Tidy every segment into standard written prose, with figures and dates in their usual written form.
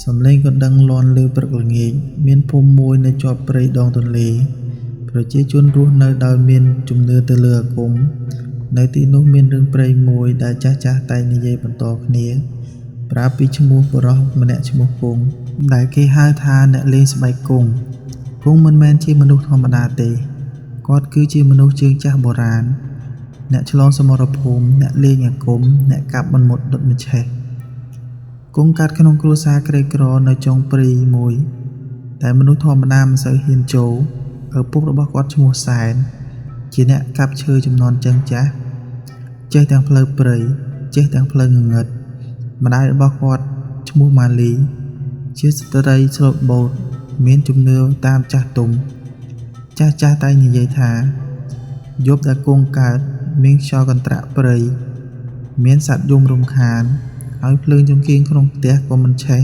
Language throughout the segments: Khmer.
សំឡេងក៏ដឹងលាន់លើព្រឹកល្ងាចមានភូមិមួយនៅជាប់ព្រៃដងទន្លេប្រជាជនរស់នៅដោយមានជំនឿទៅលើអាគមនៅទីនោះមានរឿងព្រេងមួយដែលចាស់តែងនិយាយបន្តគ្នាប្រាប់ពីឈ្មោះបុរសម្នាក់ឈ្មោះគង់ដែលគេហៅថាអ្នកលេងស្បែកគង់មិនមែនជាមនុស្សធម្មតាទេគាត់គឺជាមនុស្សជើងចាស់បុរាណអ្នកឆ្លងសមរភូមិអ្នកលេងអាគមអ្នកកាប់មិនមុតដុតម្ឆេះគង់កាត់ក្នុងគ្រួសារក្រីក្រនៅចុងព្រៃមួយតែមនុស្សធម្មតាមិនសូវហ៊ានចូលឪពុករបស់គាត់ឈ្មោះសែនជាអ្នកកាប់ឈើចំនួនចឹងចាស់ចេះទាំងផ្លូវព្រៃចេះទាំងផ្លូវងងឹតម្ដាយរបស់គាត់ឈ្មោះម៉ាលីជាស្ត្រីស្លូតបូតមានជំនឿតាមចាស់ទុំចាស់តែនិយាយថាយប់ដែលគង់កើតមានខ្យល់កន្ត្រាក់ព្រៃមានសត្វយំរំខានហើយភ្លើងចង្កៀងក្នុងផ្ទះក៏មិនឆេះ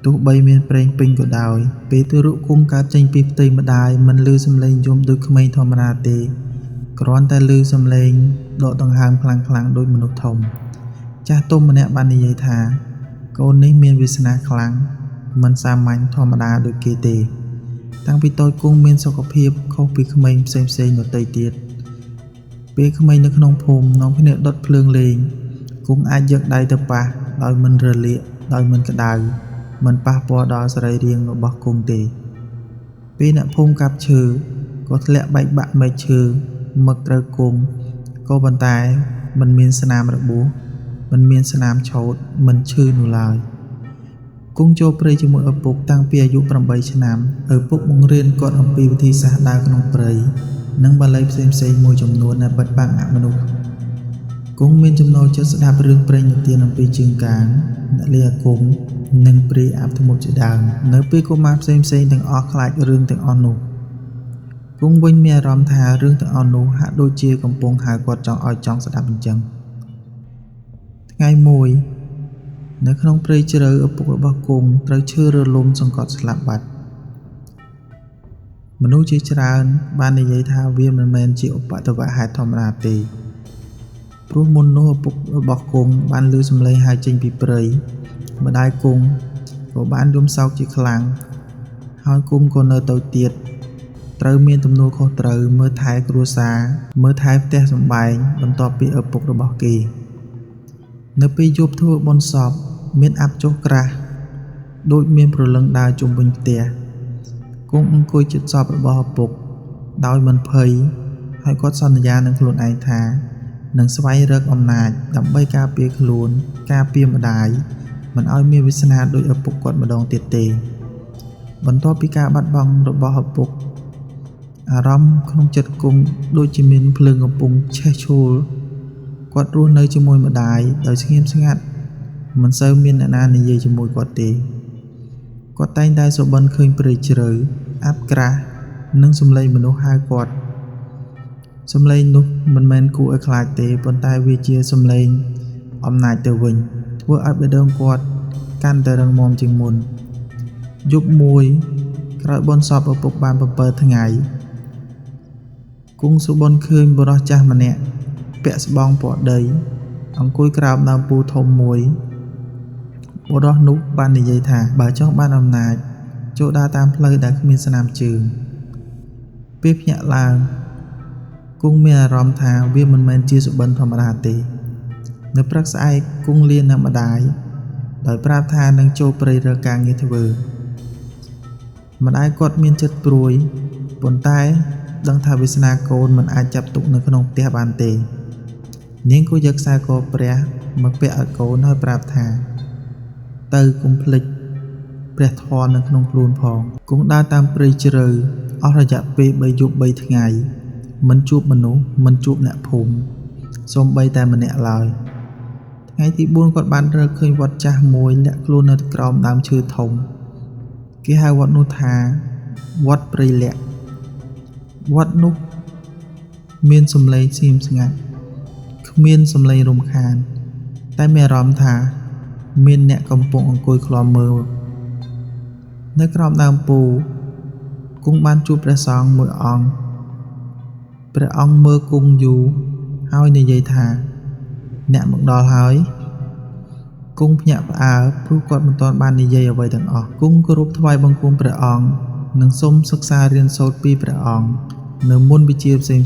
ទោះបីមានប្រេងពេញក៏ដោយពេលទៅរុកគង់កើតចេញពីផ្ទៃម្ដាយមិនឮសំឡេងយំដូចក្មេងធម្មតាទេគ្រាន់តែឮសំឡេងដកដង្ហើមខ្លាំងដូចមនុស្សធំចាស់ទុំម្នាក់បាននិយាយថាកូននេះមានវាសនាខ្លាំងមិនសាមញ្ញធម្មតាដូចគេទេតាំងពីតូចគង់មានសុខភាពខុសពីក្មេងផ្សេងដទៃទៀតពេលក្មេងនៅក្នុងភូមិនាំគ្នាដុតភ្លើងលេងគង់អាចយកដៃទៅប៉ះដោយមិនរលាកដោយមិនក្តៅមិនប៉ះពាល់ដល់សរីរាង្គរបស់គង់ទេពេលអ្នកភូមិកាប់ឈើក៏ធ្លាក់បែកបាក់មែកឈើមកត្រូវគង់ក៏ប៉ុន្តែមិនមានស្នាមរបួសមិនមានស្នាមឆោតមិនឈឺនោះឡើយគង់ចូលព្រៃជាមួយឪពុកតាំងពីអាយុ8ឆ្នាំឪពុកបង្រៀនគាត់អំពីវិធីសាស្ត្រដើរក្នុងព្រៃនិងបាលីផ្សេងមួយចំនួនដែលបិទបាំងអមនុស្សគង់មានចំណូលចិត្តស្ដាប់រឿងព្រេងនិទានអំពីជើងកាងអ្នកលេងអាគមនិងព្រាយអាបធ្មប់ជាដើមនៅពេលកុមារផ្សេងទាំងអស់ខ្លាចរឿងទាំងអស់នោះគង់វិញមានអារម្មណ៍ថារឿងទាំងអស់នោះហាក់ដូចជាកំពុងហៅគាត់ចង់ស្ដាប់អញ្ចឹងថ្ងៃមួយនៅក្នុងព្រៃជ្រៅឪពុករបស់គង់ត្រូវឈឺរលំសង្កត់ស្លាប់បាត់មនុស្សជាច្រើនបាននិយាយថាវាមិនមែនជាឧបទ្ទវហេតុធម្មតាទេព្រោះមុននោះឪពុករបស់គង់បានឮសំឡេងហៅចេញពីព្រៃម្ដាយគង់ក៏បានយំសោកជាខ្លាំងហើយគង់ក៏នៅទៅទៀតត្រូវមានទំនួលខុសត្រូវមើលថែគ្រួសារមើលថែផ្ទះសម្បែងបន្ទាប់ពីឪពុករបស់គេនៅពេលយប់ធ្វើបុណ្យសពមានអាប់ចុះក្រាស់ដូចមានព្រលឹងដើរជុំវិញផ្ទះគង់អង្គុយជិតសពរបស់ឪពុកដោយមិនភ័យហើយគាត់សន្យានឹងខ្លួនឯងថានឹងស្វែងរកអំណាចដើម្បីការពារខ្លួនការពារម្ដាយមិនឲ្យមានវាសនាដោយឪពុកគាត់ម្ដងទៀតទេបន្ទាប់ពីការបាត់បង់របស់ឪពុកអារម្មណ៍ក្នុងចិត្តគង់ដូចជាមានភ្លើងកំពុងឆេះឆួលគាត់រស់នៅជាមួយម្ដាយដោយស្ងៀមស្ងាត់មិនសូវមានអ្នកណានិយាយជាមួយគាត់ទេគាត់តែងតែសុបិនឃើញព្រៃជ្រៅអាប់ក្រាស់និងសំឡេងមនុស្សហៅគាត់សំឡេងនោះមិនមែនគួរឲ្យខ្លាចទេប៉ុន្តែវាជាសំឡេងអំណាចទៅវិញធ្វើឲ្យបេះដូងគាត់កាន់តែរឹងមាំជាងមុនយប់មួយក្រោយបុណ្យសពឪពុកបាន7ថ្ងៃគង់សុបិនឃើញបុរសចាស់ម្នាក់ពាក់ស្បង់ពណ៌ដីអង្គុយក្រោមដើមពូធំមួយបុរសនោះបាននិយាយថាបើចង់បានអំណាចចូលដើរតាមផ្លូវដែលគ្មានស្នាមជើងពេលភ្ញាក់ឡើងគង់មានអារម្មណ៍ថាវាមិនមែនជាសុបិនធម្មតាទេនៅព្រឹកស្អែកគង់លានឹងម្ដាយដោយប្រាប់ថានឹងចូលព្រៃរកការងារធ្វើម្ដាយគាត់មានចិត្តព្រួយប៉ុន្តែដឹងថាវាសនាកូនមិនអាចចាប់ទុកនៅក្នុងផ្ទះបានទេនាងក៏យកខ្សែកព្រះមកពាក់ឲ្យកូនហើយប្រាប់ថាទៅកុំភ្លេចព្រះធម៌នៅក្នុងខ្លួនផងគង់ដើរតាមព្រៃជ្រៅអស់រយៈពេល3យប់3ថ្ងៃមិនជួបមនុស្សមិនជួបអ្នកភូមិសូម្បីតែម្នាក់ឡើយថ្ងៃទី4គាត់បានរកឃើញវត្តចាស់មួយលាក់ខ្លួននៅក្រោមដើមឈើធំគេហៅវត្តនោះថាវត្តព្រៃលាក់វត្តនោះមានសំឡេងស្ងៀមស្ងាត់គ្មានសំឡេងរំខានតែមានអារម្មណ៍ថាមានអ្នកកំពុងអង្គុយឃ្លាំមើលនៅក្រោមដើមពូគង់បានជួបព្រះសង្ឃមួយអង្គព្រះអង្គមើលគង់យូរហើយនិយាយថាអ្នកមកដល់ហើយគ គង់ភ្ញាក់ផ្អើលព្រោះគាត់មិនទាន់បាននិយាយអ្វីទាំងអស់គង់គោរពថ្វាយបង្គំព្រះអង្គនិងសូមសិក្សារៀនសូត្រពីព្រះអង្គនៅមុនវិជាផ្សេង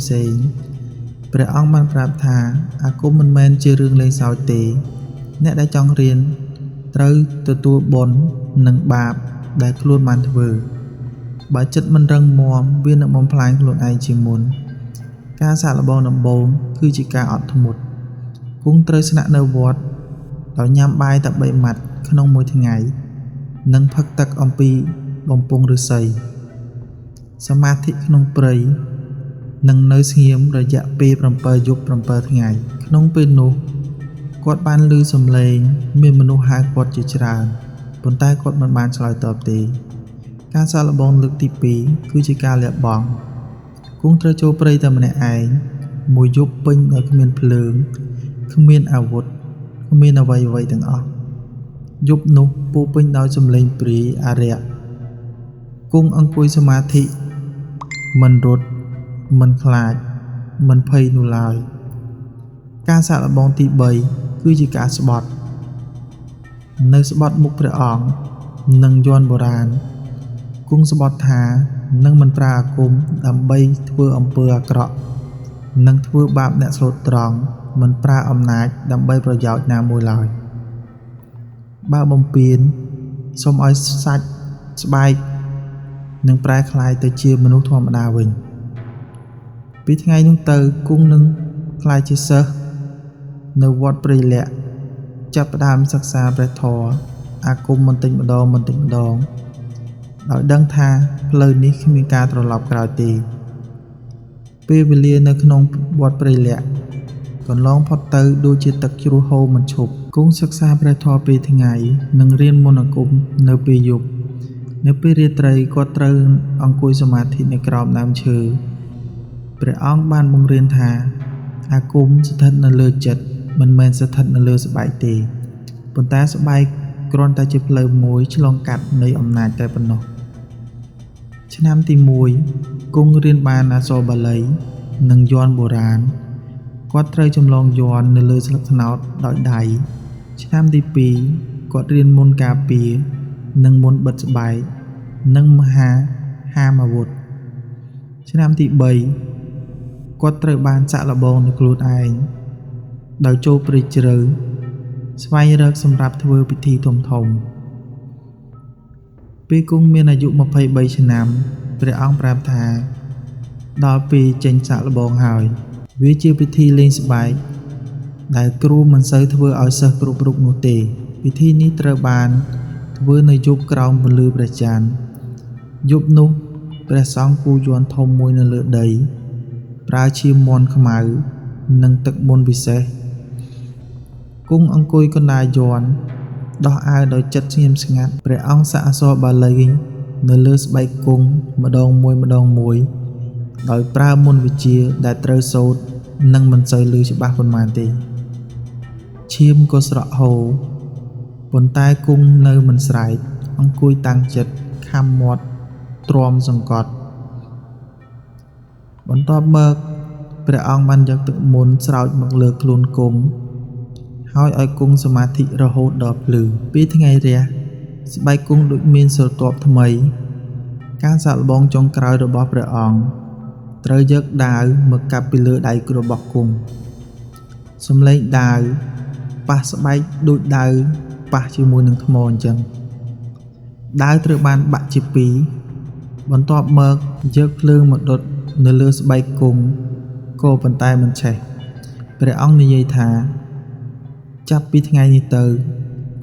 ព្រះអង្គបានប្រាប់ថាអាគមមិនមែនជារឿងលេងសើចទេអ្នកដែលចង់រៀនត្រូវទទួលបុណ្យនិងបាបដែលខ្លួនបានធ្វើបើចិត្តមិនរឹងមាំវានឹងបំផ្លាញខ្លួនឯងជាមុនការសាកល្បងដំបូងគឺជាការអត់ធ្មត់គង់ត្រូវស្នាក់នៅវត្តដោយញ៉ាំបាយតែ3ម៉ាត់ក្នុងមួយថ្ងៃនិងផឹកទឹកអំពីបំពង់ឫស្សីសមាធិក្នុងព្រៃនិងនៅស្ងៀមរយៈពេល7យប់7ថ្ងៃក្នុងពេលនោះគាត់បានឮសំឡេងមានមនុស្សហៅគាត់ជាច្រើនប៉ុន្តែគាត់មិនបានឆ្លើយតបទេការសាកល្បងលើកទី2គឺជាការលះបង់គង់ត្រូវចូលព្រៃតែម្នាក់ឯងមួយយប់ពេញដោយគ្មានភ្លើងគ្មានអាវុធគ្មានអ្វីទាំងអស់យប់នោះពោពេញដោយសំឡេងព្រាយអារក្សគង់អង្គុយសមាធិមិនរត់មិនខ្លាចមិនភ័យនោះឡើយការសាកល្បងទី3គឺជាការស្បត់នៅស្បត់មុខព្រះអង្គនិងយ័ន្តបុរាណគង់ស្បត់ថានឹងមិនប្រើអាគមដើម្បីធ្វើអំពើអាក្រក់និងធ្វើបាបអ្នកស្លូតត្រង់មិនប្រើអំណាចដើម្បីប្រយោជន៍ណាមួយឡើយបើបំពេញសូមឲ្យសាច់ស្បែកនឹងប្រែក្លាយទៅជាមនុស្សធម្មតាវិញពីថ្ងៃនោះទៅគង់នឹងក្លាយជាសិស្សនៅវត្តព្រៃលក្ខណ៍ចាប់ផ្ដើមសិក្សាព្រះធម៌អាគមបន្តិចម្ដងដោយដឹងថាផ្លូវនេះគ្មានការត្រឡប់ក្រោយទេពេលវេលានៅក្នុងវត្តព្រៃលក្ខណ៍កន្លងផុតទៅដូចជាទឹកជ្រោះហូរមិនឈប់គង់សិក្សាព្រះធម៌ពេលថ្ងៃនិងរៀនមន្តអាគមនៅពេលយប់នៅពេលរាត្រីគាត់ត្រូវអង្គុយសមាធិនៅក្រោមដើមឈើព្រះអង្គបានបង្រៀនថាអាគមស្ថិតនៅលើចិត្តមិនមែនស្ថិតនៅលើស្បែកទេប៉ុន្តែស្បែកគ្រាន់តែជាផ្លូវមួយឆ្លងកាត់នៃអំណាចតែប៉ុណ្ណោះឆ្នាំទី1គង់រៀនបានអក្សរបាលីនិងយ័ន្តបុរាណគាត់ត្រូវចម្លងយ័ន្តនៅលើស្លឹកត្នោតដោយដៃឆ្នាំទី2គាត់រៀនមន្តការពារនិងមន្តបិទស្បែកនិងមហាហាមអាវុធឆ្នាំទី3គាត់ត្រូវបានសាក់លបងនៅខ្លួនឯងដោយចូលព្រៃជ្រៅស្វែងរកសម្រាប់ធ្វើពិធីធំពេលគង់មានអាយុ23ឆ្នាំព្រះអង្គប្រាប់ថាដល់ពេលចេញសាក់លបងហើយវាជាពិធីលេងស្បែកដែលគ្រូមិនសូវធ្វើឲ្យសិស្សគ្រប់រូបនោះទេពិធីនេះត្រូវបានធ្វើនៅយប់ក្រោមពន្លឺព្រះច័ន្ទយប់នោះព្រះសង្ឃគូរយ័ន្តធំមួយនៅលើដីប្រើឈាមមាន់ខ្មៅនិងទឹកមន្តពិសេសគង់អង្គុយកណ្ដាលយ័ន្តដោះអាវដោយចិត្តស្ងៀមស្ងាត់ព្រះអង្គសាក់អក្សរបាលីនៅលើស្បែកគង់ម្ដងមួយដោយប្រើមន្តវិជ្ជាដែលត្រូវសូត្រនិងមិនសូវឮច្បាស់ប៉ុន្មានទេឈាមក៏ស្រក់ហូរប៉ុន្តែគង់នៅមិនស្រែកអង្គុយតាំងចិត្តខំមាត់ទ្រាំសង្កត់បន្ទាប់មកព្រះអង្គបានយកទឹកមន្តស្រោចមកលើខ្លួនគង់ហើយឲ្យគង់សមាធិរហូតដល់ភ្លឺពេលថ្ងៃរះស្បែកគង់ដូចមានស្រទាប់ថ្មីការសាកល្បងចុងក្រោយរបស់ព្រះអង្គត្រូវយកដាវមកកាប់ពីលើដៃរបស់គង់សំឡេងដាវប៉ះស្បែកដូចដាវប៉ះជាមួយនឹងថ្មអញ្ចឹងដាវត្រូវបានបាក់ជាពីរបន្ទាប់មកយកភ្លើងមកដុតនៅលើស្បែកគង់ក៏ប៉ុន្តែមិនឆេះព្រះអង្គនិយាយថាចាប់ពីថ្ងៃនេះទៅ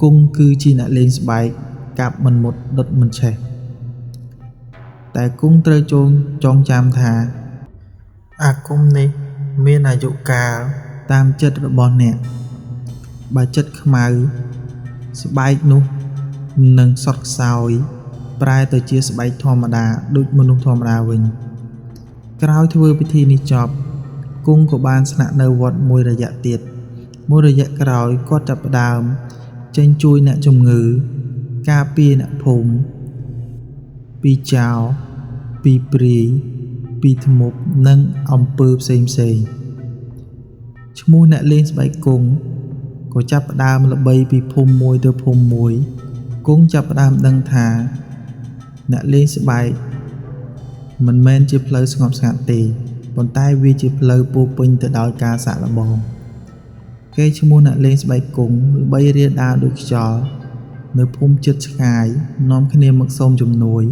គង់គឺជាអ្នកលេងស្បែកកាប់មិនមុតដុតមិនឆេះតែគង់ត្រូវចងចាំថាអាគមនេះមានអាយុកាលតាមចិត្តរបស់អ្នកបើចិត្តខ្មៅស្បែកនោះនឹងសុទ្ធខ្សោយប្រែទៅជាស្បែកធម្មតាដូចមនុស្សធម្មតាវិញក្រោយធ្វើពិធីនេះចប់គង់ក៏បានស្នាក់នៅវត្តមួយរយៈទៀតមួយរយៈក្រោយគាត់ចាប់ផ្ដើមចេញជួយអ្នកជំងឺការពារអ្នកភូមិពីចោរពីព្រាយពីធ្មប់និងអំពើផ្សេងឈ្មោះអ្នកលេងស្បែកគង់ ក៏ចាប់ផ្ដើមល្បីពីភូមិមួយទៅភូមិមួយគង់ចាប់ផ្ដើមដឹងថាអ្នកលេងស្បែកមិនមែនជាផ្លូវស្ងប់ស្ងាត់ទេប៉ុន្តែវាជាផ្លូវពោរពេញទៅដោយការសាកល្បងគេឈ្មោះអ្នកលេងស្បែកគង់ល្បីរាលដាលដូចខ្យល់នៅភូមិជិតឆ្ងាយនាំគ្នាមកសូមជំនួយ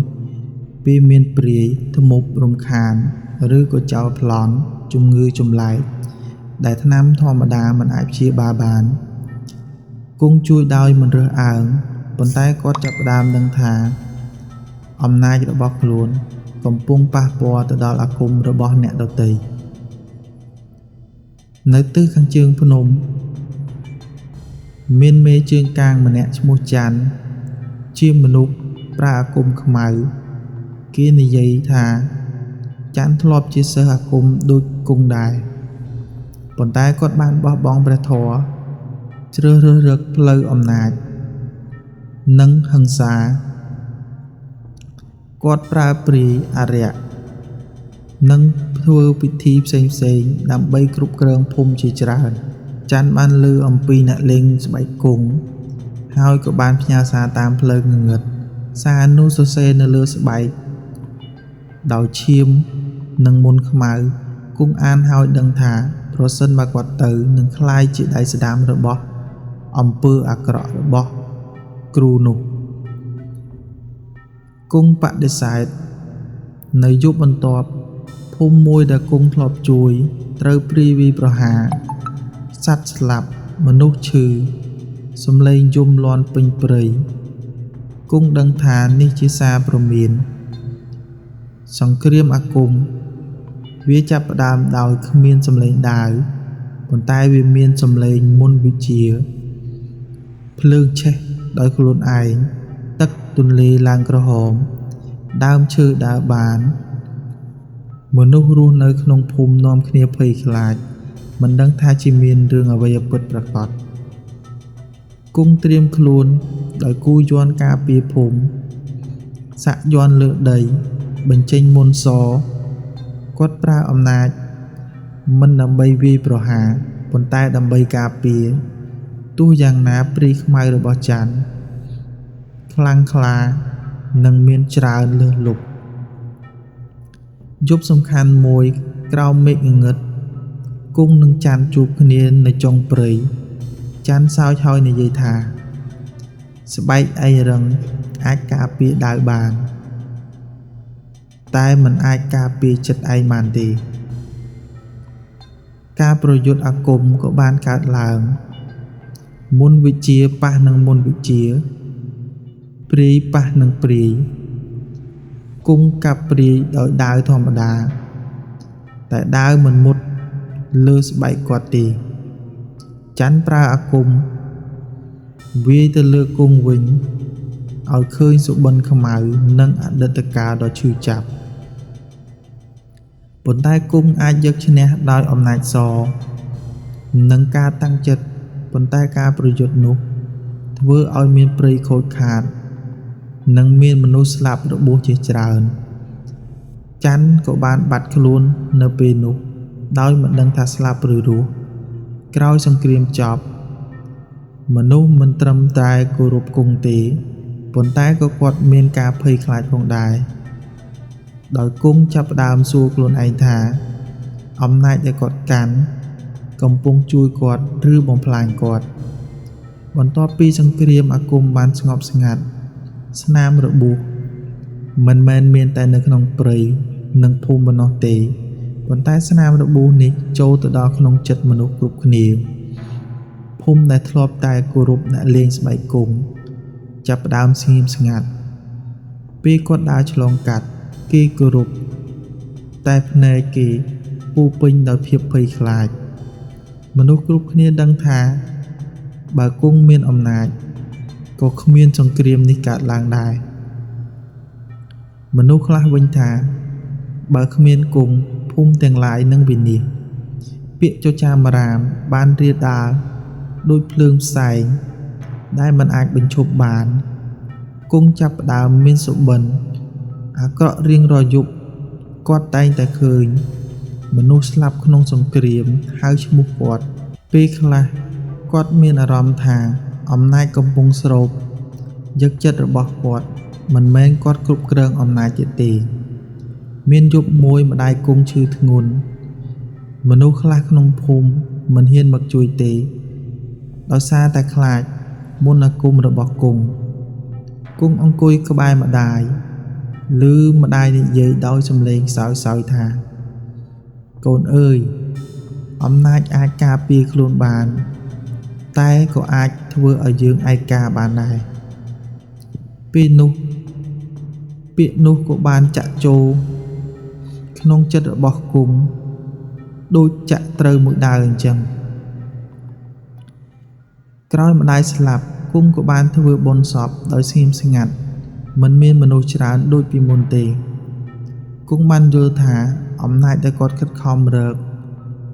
ពេលមានព្រាយធ្មប់រំខានឬក៏ចោលប្លន់ជំងឺចម្លែកដែលថ្នាំធម្មតាមិនអាចព្យាបាលបានគង់ជួយដោយមិនរើសអើងប៉ុន្តែគាត់ចាប់ផ្ដើមដឹងថាអំណាចរបស់ខ្លួនកំពុងប៉ះពាល់ទៅដល់អាគមរបស់អ្នកដទៃនៅទិសខាងជើងភ្នំមានមេជើងកាងម្នាក់ឈ្មោះច័ន្ទជាមនុស្សប្រើអាគមខ្មៅគេនិយាយថាច័ន្ទធ្លាប់ជាសិស្សអាគមដូចគង់ដែរប៉ុន្តែគាត់បានបោះបង់ព្រះធម៌ជ្រើសរើសរកផ្លូវអំណាចនិងហិង្សាគាត់ប្រើព្រាយអារក្សនិងធ្វើពិធីផ្សេងៗដើម្បីគ្រប់គ្រងភូមិជាច្រើនច័ន្ទបានឮអំពីអ្នកលេងស្បែកគង់ហើយក៏បានផ្ញើសារតាមផ្លូវងងឹតសារនោះសរសេរនៅលើស្បែកដោយឈាមនិងមុនខ្មៅគង់អានហើយដឹងថាប្រសិនបើគាត់ទៅនឹងក្លាយជាដៃស្ដាំរបស់អំពើអាក្រក់របស់គ្រូនោះគង់បដិសេធនៅយប់បន្ទាប់ភូមិមួយដែលគង់ធ្លាប់ជួយត្រូវព្រាយវាយប្រហារសត្វស្លាប់មនុស្សឈឺសំឡេងយំលាន់ពេញព្រៃគង់ដឹងថានេះជាសារព្រមានសង្គ្រាមអាគមវាចាប់ផ្ដើមដោយគ្មានសំឡេងដាវប៉ុន្តែវាមានសំឡេងមុនវិជាភ្លើងឆេះដោយខ្លួនឯងទឹកទន្លេឡើងក្រហមដើមឈើដើរបានមនុស្សរស់នៅក្នុងភូមិនាំគ្នាភ័យខ្លាចមិនដឹងថាជាមានរឿងអ្វីពិតប្រាកដគង់ត្រៀមខ្លួនដោយគូយ័ន្តការពារភូមិសាក់យ័ន្តលើដីបញ្ចេញមន្តសគាត់ប្រើអំណាចមិនដើម្បីវាយប្រហារប៉ុន្តែដើម្បីការពារទោះយ៉ាងណាព្រាយខ្មៅរបស់ច័ន្ទខ្លាំងក្លានិងមានច្រើនលើសលប់យប់សំខាន់មួយក្រោមមេឃងងឹតគង់នឹងច័ន្ទជួបគ្នានៅចុងព្រៃច័ន្ទសើចហើយនិយាយថាស្បែកឯរឹងអាចការពារដាវបានតែមិនអាចការពារចិត្តឯងបានទេការប្រយុទ្ធអាគមក៏បានកើតឡើងមុនវិជាប៉ះនឹងមុនវិជាព្រាយប៉ះនឹងព្រាយគង់កាប់ព្រាយដោយដាវធម្មតាតែដាវមិនមុតលើស្បែកគាត់ទេច័ន្ទប្រើអាគមវាយទៅលើគង់វិញឲ្យឃើញសុបិនខ្មៅនិងអតីតកាលដ៏ឈឺចាប់ប៉ុន្តែគង់អាចយកឈ្នះដោយអំណាចសនិងការតាំងចិត្តប៉ុន្តែការប្រយុទ្ធនោះធ្វើឲ្យមានព្រៃខូចខាតនិងមានមនុស្សស្លាប់របួសជាច្រើនច័ន្ទក៏បានបាត់ខ្លួននៅពេលនោះដោយមិនដឹងថាស្លាប់ឬរស់ក្រោយសង្គ្រាមចប់មនុស្សមិនត្រឹមតែគោរពគង់ទេប៉ុន្តែក៏គាត់មានការភ័យខ្លាចផងដែរដោយគង់ចាប់ផ្ដើមសួរខ្លួនឯងថាអំណាចដែលគាត់កាន់កំពុងជួយគាត់ឬបំផ្លាញគាត់បន្ទាប់ពីសង្គ្រាមអាគមបានស្ងប់ស្ងាត់ស្នាមរបួសមិនមែនមានតែនៅក្នុងព្រៃនិងភូមិប៉ុណ្ណោះទេប៉ុន្តែស្នាមរបួសនេះចូលទៅដល់ក្នុងចិត្តមនុស្សគ្រប់គ្នាភូមិដែលធ្លាប់តែគោរពអ្នកលេងស្បែកគង់ចាប់ផ្ដើមស្ងៀមស្ងាត់ពេលគាត់ដើរឆ្លងកាត់គេគោរពតែភ្នែកគេពោពេញដោយភាពភ័យខ្លាចមនុស្សគ្រប់គ្នាដឹងថាបើគង់មានអំណាចក៏គ្មានសង្គ្រាមនេះកើតឡើងដែរមនុស្សខ្លះវិញថាបើគ្មានគង់ភូមិទាំងឡាយនឹងវិនាសពាក្យចចាមរាមបានរាលដាលដូចភ្លើងផ្សែងដែលមិនអាចបញ្ឈប់បានគង់ចាប់ផ្ដើមមានសុបិនអាក្រក់រៀងរាល់យប់គាត់តែងតែឃើញមនុស្សស្លាប់ក្នុងសង្គ្រាមហៅឈ្មោះគាត់ពេលខ្លះ គាត់មានអារម្មណ៍ថាអំណាចកំពុងស្រូបយកចិត្តរបស់គាត់មិនមែនគាត់គ្រប់គ្រងអំណាចទៀតទេមានយប់មួយម្ដាយគង់ឈឺធ្ងន់មនុស្សខ្លះក្នុងភូមិមិនហ៊ានមកជួយទេដោយសារតែខ្លាចមន្តអាគមរបស់គង់អង្គុយក្បែរម្ដាយឮម្ដាយនិយាយដោយសំឡេងខ្សោយៗថាកូនអើយអំណាចអាចការពារខ្លួនបានតែក៏អាចធ្វើឲ្យយើងឯកាបានដែរពេលនោះពាក្យនោះក៏បានចាក់ចូលក្នុងចិត្តរបស់គង់ដូចចាក់ត្រូវមួយដាវអញ្ចឹងក្រោយម្ដាយស្លាប់គង់ក៏បានធ្វើបុណ្យសពដោយស្ងៀមស្ងាត់មិនមានមនុស្សច្រើនដូចពីមុនទេគង់បានយល់ថាអំណាចដែលគាត់ខិតខំរក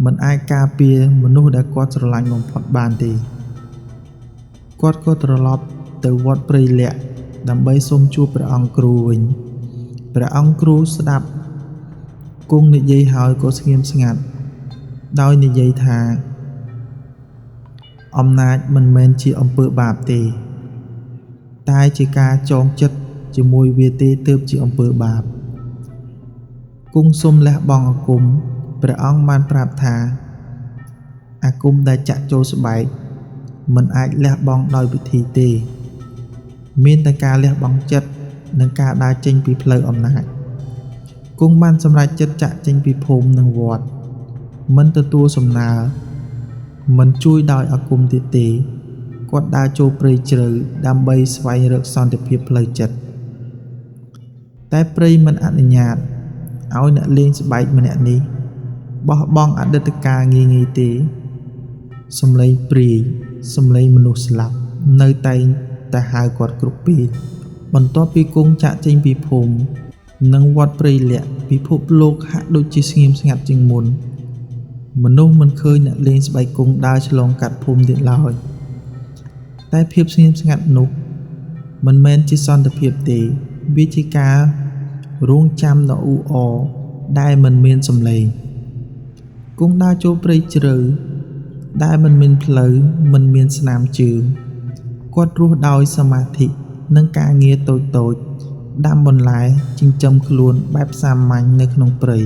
មិនអាចការពារមនុស្សដែលគាត់ស្រឡាញ់បំផុតបានទេគាត់ក៏ត្រឡប់ទៅវត្តព្រៃលក្ខដើម្បីសូមជួបព្រះអង្គគ្រូវិញព្រះអង្គគ្រូស្ដាប់គង់និយាយហើយក៏ស្ងៀមស្ងាត់ដោយនិយាយថាអំណាចមិនមែនជាអំពើបាបទេតែជាការចងចិត្តជាមួយវាទេទើបជាអំពើបាបគង់សុំលះបង់អាគមព្រះអង្គបានប្រាប់ថាអាគមដែលចាក់ចូលស្បែកមិនអាចលះបង់ដោយវិធីទេមានតែការលះបង់ចិត្តនិងការដើរចេញពីផ្លូវអំណាចគង់បានសម្រេចចិត្តចាក់ចេញពីភូមិនិងវត្តមិនទទួលសំណើមិនជួយដោយអាគមទៀតទេគាត់ដើរចូលព្រៃជ្រៅដើម្បីស្វែងរកសន្តិភាពផ្លូវចិត្តតែព្រៃមិនអនុញ្ញាតឲ្យអ្នកលេងស្បែកម្នាក់នេះបោះបង់អតីតកាលងាយៗទេសំឡេងព្រាយសំឡេងមនុស្សស្លាប់នៅតែងតែហៅគាត់គ្រប់ពេលបន្ទាប់ពីគង់ចាក់ចេញពីភូមិនិងវត្តព្រៃលក្ខពិភពលោកហាក់ដូចជាស្ងៀមស្ងាត់ជាងមុនមនុស្សមិនឃើញអ្នកលេងស្បែកគង់ដើរឆ្លងកាត់ភូមិទៀតឡើយតែភាពស្ងៀមស្ងាត់នោះមិនមែនជាសន្តិភាពទេវាជាការរងចាំដ៏អ៊ូអរដែលមិនមានសំឡេងគង់ដើរចូលព្រៃជ្រៅដែលមិនមានផ្លូវមិនមានស្នាមជើងគាត់រស់ដោយសមាធិនិងការងារតូចៗដាំបន្លែចិញ្ចឹមខ្លួនបែបសាមញ្ញនៅក្នុងព្រៃ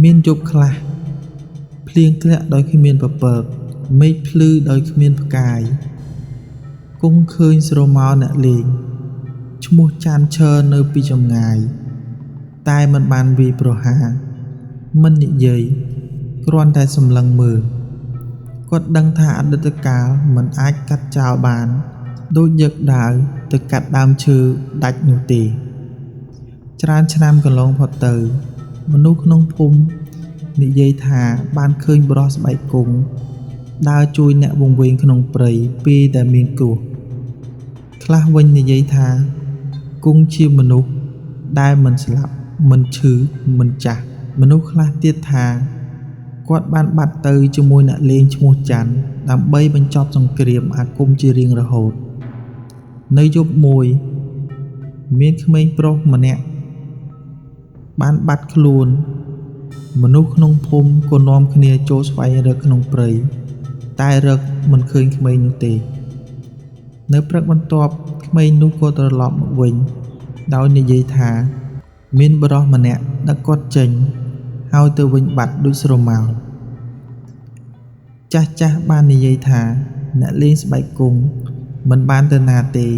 មានយប់ខ្លះភ្លៀងធ្លាក់ដោយគ្មានពពកមេឃភ្លឺដោយគ្មានផ្កាយគង់ឃើញស្រមោលអ្នកលេងឈ្មោះចានឈើនៅពីចម្ងាយតែមិនបានវាយប្រហារមិននិយាយគ្រាន់តែសម្លឹងមើលគាត់ដឹងថាអតីតកាលមិនអាចកាត់ចោលបានដូចយកដាវទៅកាត់ដើមឈើដាច់នោះទេច្រើនឆ្នាំកន្លងផុតទៅមនុស្សក្នុងភូមិនិយាយថាបានឃើញបុរសស្បែកគង់ដើរជួយអ្នកវង្វេងក្នុងព្រៃពេលដែលមានគ្រោះខ្លះវិញនិយាយថាគង់ជាមនុស្សដែលមិនស្លាប់មិនឈឺមិនចាស់មនុស្សខ្លះទៀតថាគាត់បានបាត់ទៅជាមួយអ្នកលេងឈ្មោះច័ន្ទដើម្បីបញ្ចប់សង្គ្រាមអាគមជារៀងរហូតនៅយប់មួយមានក្មេងប្រុសម្នាក់បានបាត់ខ្លួនមនុស្សក្នុងភូមិក៏នាំគ្នាចូលស្វែងរកក្នុងព្រៃតែរកមិនឃើញក្មេងនោះទេនៅព្រឹកបន្ទាប់ក្មេងនោះក៏ត្រឡប់មកវិញដោយនិយាយថាមានបុរសម្នាក់ដឹកគាត់ចេញហើយទៅវិញបាត់ដូចស្រមោលចាស់បាននិយាយថាអ្នកលេងស្បែកគង់មិនបានទៅណាទេ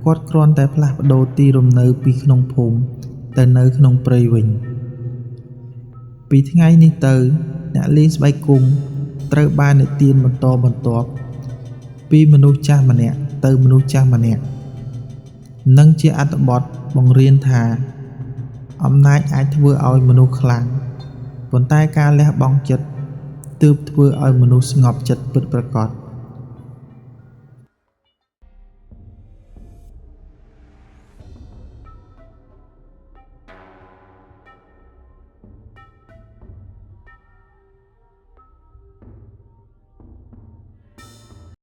គាត់គ្រាន់តែផ្លាស់ប្ដូរទីរំនៅពីក្នុងភូមិទៅនៅក្នុងព្រៃវិញពីថ្ងៃនេះទៅអ្នកលេងស្បែកគង់ត្រូវបាននិទានបន្តបន្ទាប់ពីមនុស្សចាស់ម្នាក់ទៅមនុស្សចាស់ម្នាក់និងជាអត្ថបទបង្រៀនថាអំណាចអាចធ្វើឲ្យមនុស្សខ្លាំងប៉ុន្តែការលះបង់ចិត្តទើបធ្វើឲ្យមនុស្សស្ងប់ចិត្តពិតប្រាកដ